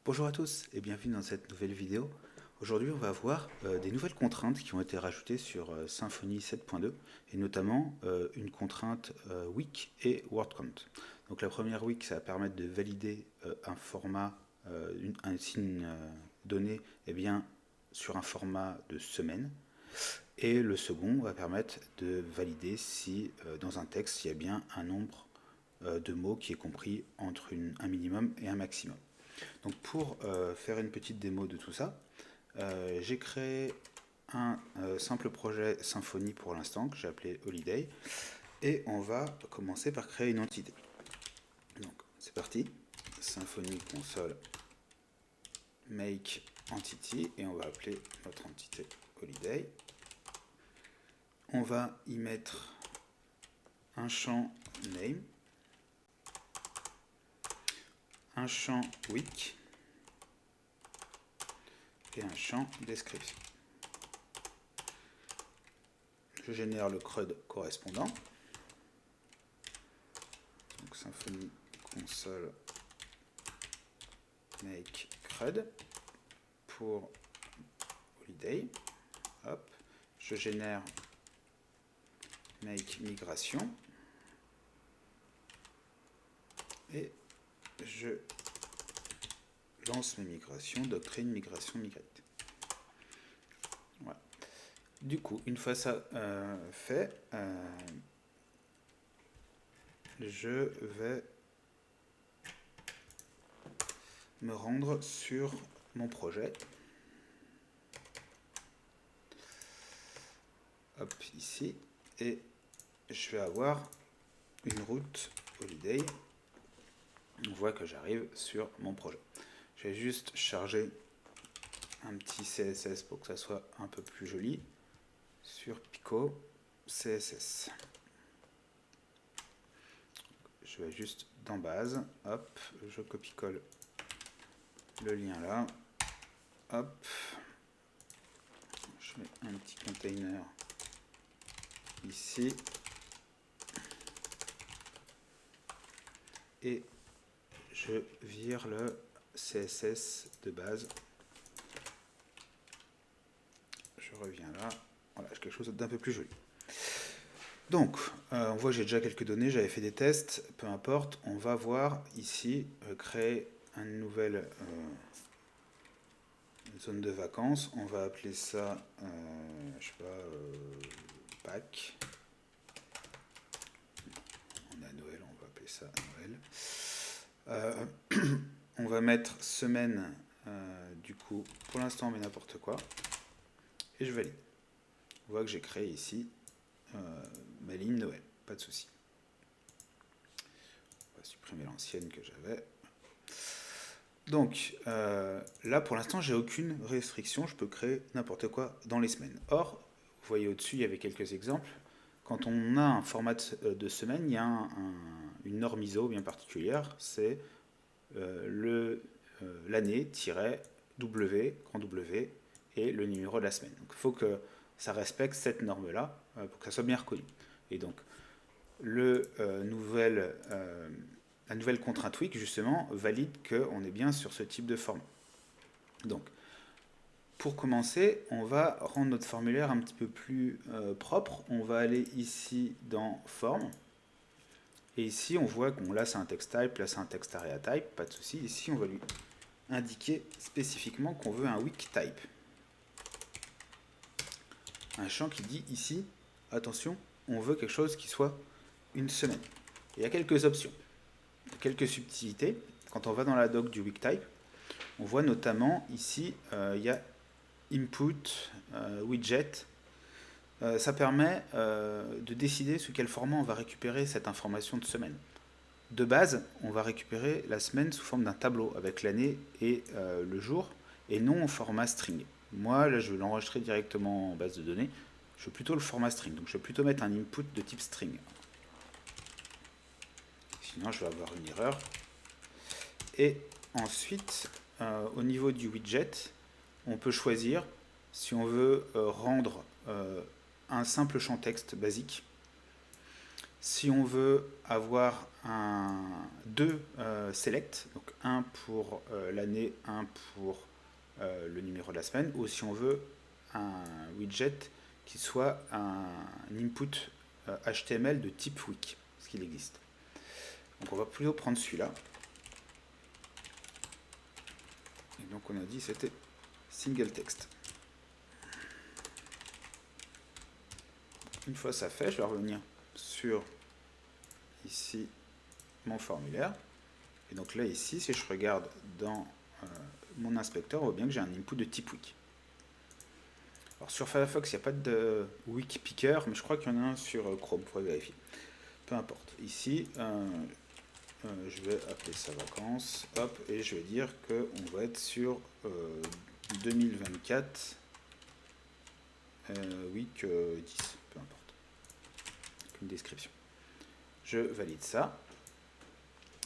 Bonjour à tous et bienvenue dans cette nouvelle vidéo. Aujourd'hui on va voir des nouvelles contraintes qui ont été rajoutées sur Symfony 7.2 et notamment une contrainte week et word count. Donc la première week, ça va permettre de valider un format, un signe donné sur un format de semaine. Et le second va permettre de valider si dans un texte il y a bien un nombre de mots qui est compris entre un minimum et un maximum. Donc pour faire une petite démo de tout ça, j'ai créé un simple projet Symfony pour l'instant que j'ai appelé Holiday et on va commencer par créer une entité. Donc c'est parti, Symfony console make entity et on va appeler notre entité Holiday. On va y mettre un champ name, un champ week et un champ description. Je génère le CRUD correspondant. Donc Symfony console make CRUD pour Holiday. Hop. Je génère make migration et je lance mes migrations, doctrine migration migrate. Voilà. Du coup, une fois ça fait, je vais me rendre sur mon projet. Hop, ici. Et je vais avoir une route Holiday. On voit que j'arrive sur mon projet. Je vais juste charger un petit CSS pour que ça soit un peu plus joli sur Pico CSS. Je vais juste dans base, hop, je copie-colle le lien là, hop, je mets un petit container ici et je vire le CSS de base. Je reviens là, voilà, j'ai quelque chose d'un peu plus joli. Donc, on voit que j'ai déjà quelques données, j'avais fait des tests, peu importe, on va voir ici, créer une nouvelle zone de vacances, on va appeler ça, je sais pas, Pâques. On est à Noël, on va appeler ça Noël. On va mettre semaine, du coup, pour l'instant, mais n'importe quoi, et je valide. On voit que j'ai créé ici ma ligne Noël, pas de souci. On va supprimer l'ancienne que j'avais. Donc là pour l'instant j'ai aucune restriction, je peux créer n'importe quoi dans les semaines. Or, vous voyez au-dessus il y avait quelques exemples. Quand on a un format de semaine, il y a une norme ISO bien particulière, c'est l'année-W, grand W, et le numéro de la semaine. Donc il faut que ça respecte cette norme-là pour que ça soit bien reconnu. Et donc la nouvelle contrainte week justement valide qu'on est bien sur ce type de format. Donc pour commencer, on va rendre notre formulaire un petit peu plus propre. On va aller ici dans forme. Et ici, on voit qu'on là c'est un text type, là c'est un text area type, pas de souci. Ici, on va lui indiquer spécifiquement qu'on veut un week type. Un champ qui dit ici, attention, on veut quelque chose qui soit une semaine. Il y a quelques options, quelques subtilités. Quand on va dans la doc du week type, on voit notamment ici, il y a input, widget. Ça permet de décider sous quel format on va récupérer cette information de semaine. De base, on va récupérer la semaine sous forme d'un tableau avec l'année et le jour, et non au format string. Moi, là, je vais l'enregistrer directement en base de données. Je veux plutôt le format string, donc je vais plutôt mettre un input de type string. Sinon, je vais avoir une erreur. Et ensuite, au niveau du widget, on peut choisir si on veut rendre un simple champ texte basique, Si on veut avoir deux select, donc un pour l'année, un pour le numéro de la semaine, ou si on veut un widget qui soit un input HTML de type week, ce qu'il existe. Donc on va plutôt prendre celui-là. Et donc on a dit c'était single text. Une fois ça fait, je vais revenir sur ici mon formulaire. Et donc là ici, si je regarde dans mon inspecteur, on voit bien que j'ai un input de type week. Alors sur Firefox, il n'y a pas de week picker, mais je crois qu'il y en a un sur Chrome, il faudrait vérifier. Peu importe. Ici, je vais appeler ça vacances, hop, et je vais dire qu'on va être sur 2024, week 10, peu importe. Une description. Je valide ça,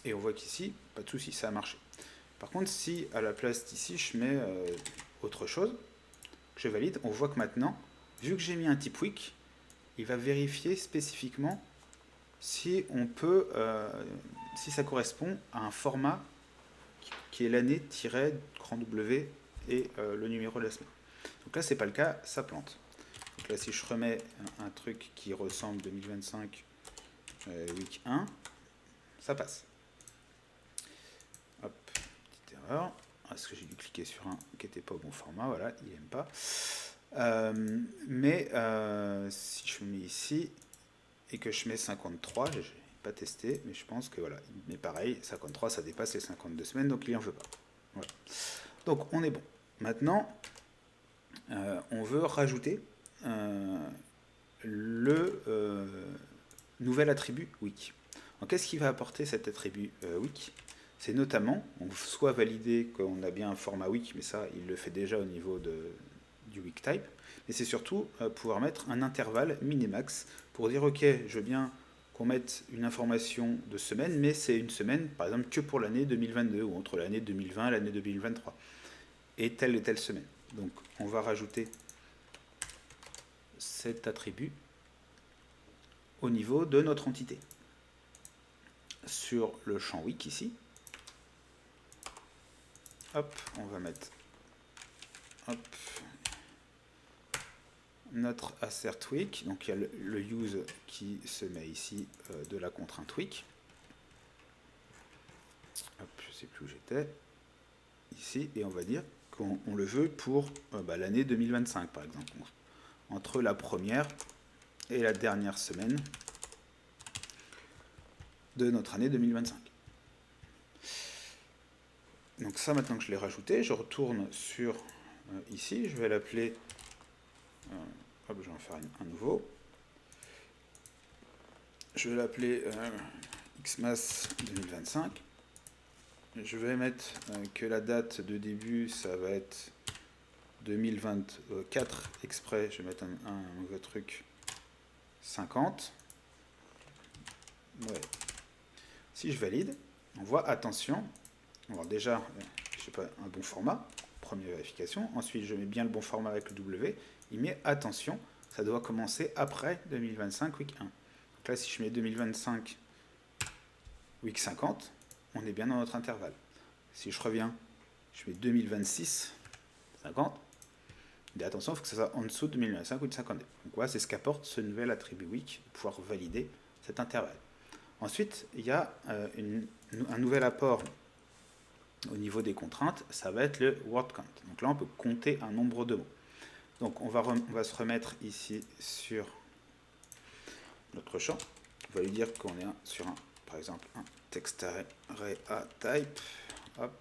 et on voit qu'ici, pas de souci, ça a marché. Par contre, si à la place d'ici, je mets autre chose, que je valide, on voit que maintenant, vu que j'ai mis un type week, il va vérifier spécifiquement si on peut, si ça correspond à un format qui est l'année grand W et le numéro de la semaine. Donc là, c'est pas le cas, ça plante. Donc là, si je remets un truc qui ressemble 2025 week 1, ça passe. Hop, petite erreur. Parce que j'ai dû cliquer sur un qui n'était pas au bon format, voilà, il n'aime pas. Si je mets ici et que je mets 53, je n'ai pas testé, mais je pense que voilà, mais pareil, 53 ça dépasse les 52 semaines, donc il n'en veut pas. Voilà. Donc on est bon. Maintenant, on veut rajouter le nouvel attribut week. Qu'est-ce qui va apporter cet attribut week? C'est notamment, on soit valider qu'on a bien un format week, mais ça, il le fait déjà au niveau du week type, mais c'est surtout pouvoir mettre un intervalle minimax pour dire, ok, je veux bien qu'on mette une information de semaine, mais c'est une semaine, par exemple, que pour l'année 2022, ou entre l'année 2020 et l'année 2023, et telle semaine. Donc, on va rajouter cet attribut au niveau de notre entité. Sur le champ week ici, hop, on va mettre hop, notre assert week. Donc il y a le use qui se met ici de la contrainte week. Hop, je ne sais plus où j'étais. Ici, et on va dire qu'on le veut pour l'année 2025 par exemple. Entre la première et la dernière semaine de notre année 2025. Donc ça, maintenant que je l'ai rajouté, je retourne sur ici, je vais l'appeler, hop, je vais en faire un nouveau. Je vais l'appeler Xmas 2025. Je vais mettre que la date de début, ça va être 2024 exprès. Je vais mettre un nouveau truc 50. Ouais. Si je valide, on voit, attention, alors déjà, je sais pas, un bon format, première vérification. Ensuite, je mets bien le bon format avec le W. Il met attention, ça doit commencer après 2025 week 1. Donc là, si je mets 2025 week 50, on est bien dans notre intervalle. Si je reviens, je mets 2026 50. Mais attention, il faut que ça soit en dessous de 2025 week 52. Donc voilà, c'est ce qu'apporte ce nouvel attribut week, de pouvoir valider cet intervalle. Ensuite, il y a un nouvel apport au niveau des contraintes, ça va être le word count. Donc là, on peut compter un nombre de mots. Donc on va se remettre ici sur notre champ. On va lui dire qu'on est sur par exemple, un text array a type. Hop.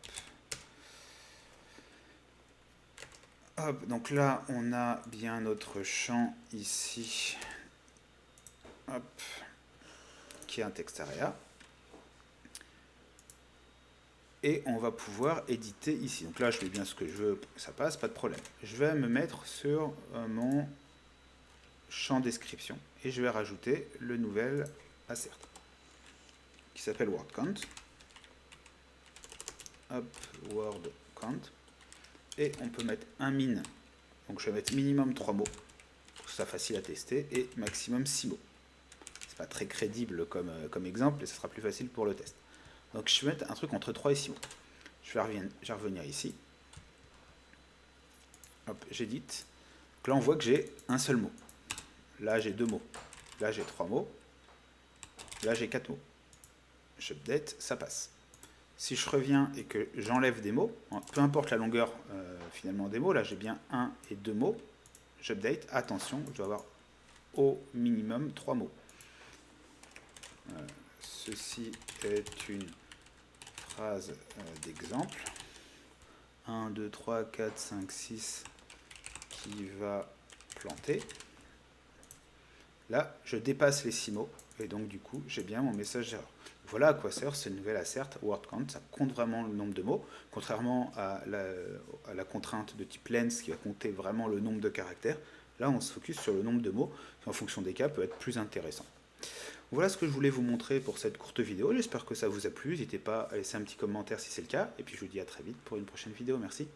Hop. Donc là, on a bien notre champ ici. Hop. Qui est un text array a. Et on va pouvoir éditer ici. Donc là, je mets bien ce que je veux, ça passe, pas de problème. Je vais me mettre sur mon champ description et je vais rajouter le nouvel assert qui s'appelle word count. Hop, word count. Et on peut mettre un min. Donc je vais mettre minimum 3 mots pour que ce soit facile à tester et maximum 6 mots. pas très crédible comme exemple et ce sera plus facile pour le test. Donc je vais mettre un truc entre 3 et 6 mots. Je vais revenir ici. Hop, j'édite. Là on voit que j'ai un seul mot. Là j'ai 2 mots. Là j'ai 3 mots. Là j'ai 4 mots. J'update, ça passe. Si je reviens et que j'enlève des mots, peu importe la longueur finalement des mots, là j'ai bien 1 et 2 mots, j'update, attention, je dois avoir au minimum 3 mots. Ceci est une phrase d'exemple. 1, 2, 3, 4, 5, 6 qui va planter. Là, je dépasse les 6 mots et donc du coup, j'ai bien mon message d'erreur. Voilà à quoi sert ce nouvel assert word count. Ça compte vraiment le nombre de mots, contrairement à la contrainte de type length qui va compter vraiment le nombre de caractères. Là, on se focus sur le nombre de mots qui, en fonction des cas, peut être plus intéressant. Voilà ce que je voulais vous montrer pour cette courte vidéo. J'espère que ça vous a plu. N'hésitez pas à laisser un petit commentaire si c'est le cas. Et puis je vous dis à très vite pour une prochaine vidéo. Merci.